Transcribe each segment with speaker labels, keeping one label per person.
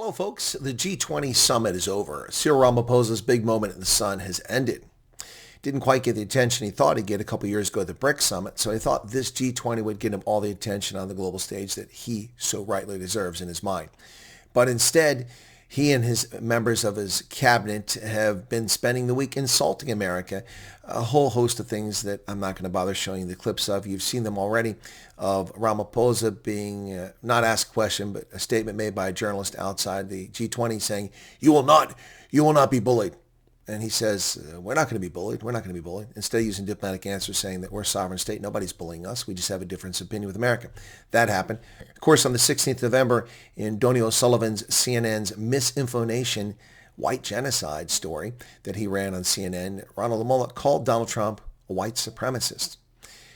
Speaker 1: Hello, folks. The G20 summit is over. Cyril Ramaphosa's big moment in the sun has ended. Didn't quite get the attention he thought he'd get a couple years ago at the BRICS summit, so he thought this G20 would get him all the attention on the global stage that he so rightly deserves in his mind. But instead, he and his members of his cabinet have been spending the week insulting America, a whole host of things that I'm not going to bother showing you the clips of. You've seen them already, of Ramaphosa being not asked a question, but a statement made by a journalist outside the G20 saying, you will not be bullied. And he says, we're not going to be bullied. We're not going to be bullied. Instead of using diplomatic answers saying that we're a sovereign state, nobody's bullying us. We just have a difference of opinion with America. That happened. Of course, on the 16th of November, in Donny O'Sullivan's CNN's Misinformation White Genocide story that he ran on CNN, Ronald Mullet called Donald Trump a white supremacist.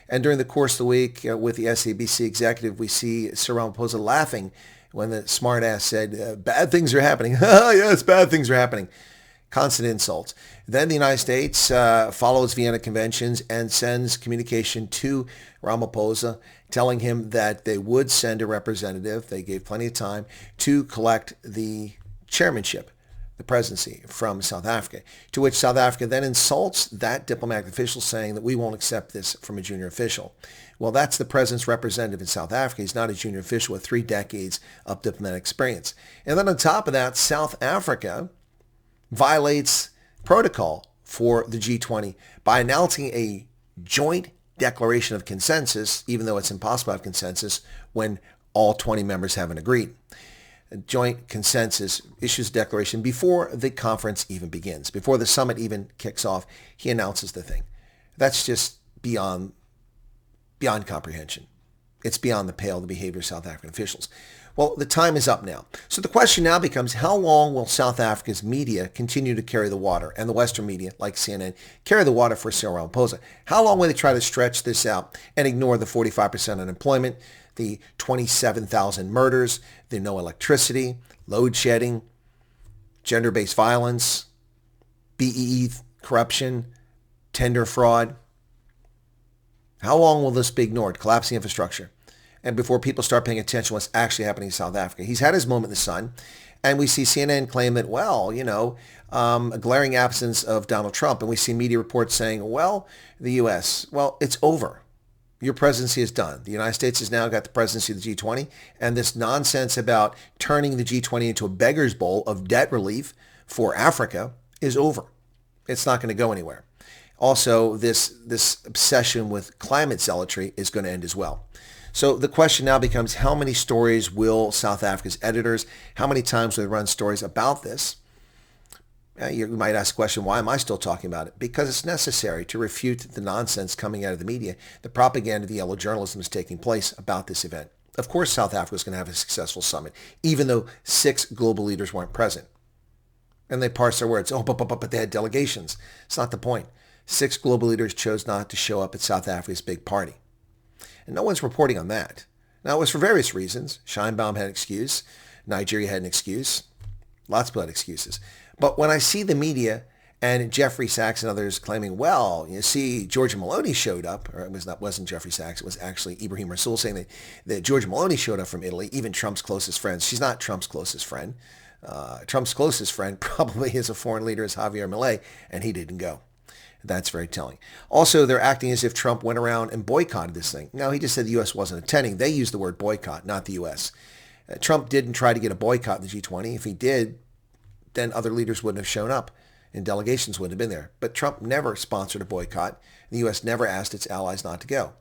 Speaker 1: And during the course of the week with the SABC executive, we see Cyril Ramaphosa laughing when the smartass said, bad things are happening. Yes, bad things are happening. Constant insults. Then the United States follows Vienna Conventions and sends communication to Ramaphosa telling him that they would send a representative, they gave plenty of time, to collect the chairmanship, the presidency from South Africa, to which South Africa then insults that diplomatic official saying that we won't accept this from a junior official. Well, that's the president's representative in South Africa. He's not a junior official with 3 decades of diplomatic experience. And then on top of that, South Africa violates protocol for the G20 by announcing a joint declaration of consensus, even though it's impossible to have consensus when all 20 members haven't agreed. A joint consensus issues a declaration before the conference even begins, before the summit even kicks off. He announces the thing. That's just beyond comprehension. It's beyond the pale, the behavior of South African officials. Well, the time is up now. So the question now becomes, how long will South Africa's media continue to carry the water, and the Western media, like CNN, carry the water for Cyril Ramaphosa? How long will they try to stretch this out and ignore the 45% unemployment, the 27,000 murders, the no electricity, load shedding, gender-based violence, BEE corruption, tender fraud? How long will this be ignored? Collapsing infrastructure. And before people start paying attention to what's actually happening in South Africa. He's had his moment in the sun, and we see CNN claim that, a glaring absence of Donald Trump, and we see media reports saying, the U.S., it's over. Your presidency is done. The United States has now got the presidency of the G20, and this nonsense about turning the G20 into a beggar's bowl of debt relief for Africa is over. It's not going to go anywhere. Also, this obsession with climate zealotry is going to end as well. So the question now becomes, how many stories will South Africa's editors, how many times will they run stories about this? You might ask the question, why am I still talking about it? Because it's necessary to refute the nonsense coming out of the media, the propaganda, the yellow journalism is taking place about this event. Of course, South Africa is going to have a successful summit, even though 6 global leaders weren't present. And they parse their words, but they had delegations. It's not the point. 6 global leaders chose not to show up at South Africa's big party. And no one's reporting on that. Now, it was for various reasons. Scheinbaum had an excuse. Nigeria had an excuse. Lots of people had excuses. But when I see the media and Jeffrey Sachs and others claiming, Georgia Meloni showed up, or wasn't Jeffrey Sachs, it was actually Ibrahim Rasool saying that Georgia Meloni showed up from Italy, even Trump's closest friends. She's not Trump's closest friend. Trump's closest friend probably is a foreign leader, is Javier Milei, and he didn't go. That's very telling. Also, they're acting as if Trump went around and boycotted this thing. No, he just said the U.S. wasn't attending. They used the word boycott, not the U.S. Trump didn't try to get a boycott in the G20. If he did, then other leaders wouldn't have shown up and delegations wouldn't have been there. But Trump never sponsored a boycott. The U.S. never asked its allies not to go.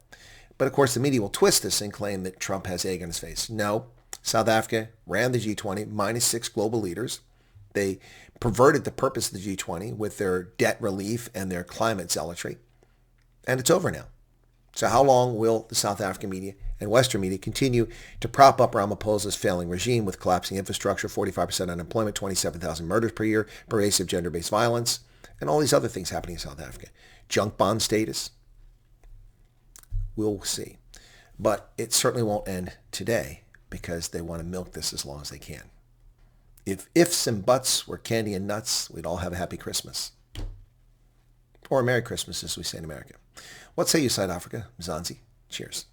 Speaker 1: But of course, the media will twist this and claim that Trump has egg on his face. No, South Africa ran the G20 minus 6 global leaders. They perverted the purpose of the G20 with their debt relief and their climate zealotry. And it's over now. So how long will the South African media and Western media continue to prop up Ramaphosa's failing regime with collapsing infrastructure, 45% unemployment, 27,000 murders per year, pervasive gender-based violence, and all these other things happening in South Africa? Junk bond status? We'll see. But it certainly won't end today because they want to milk this as long as they can. If ifs and buts were candy and nuts, we'd all have a happy Christmas. Or a Merry Christmas, as we say in America. What say you, South Africa? Mzansi. Cheers.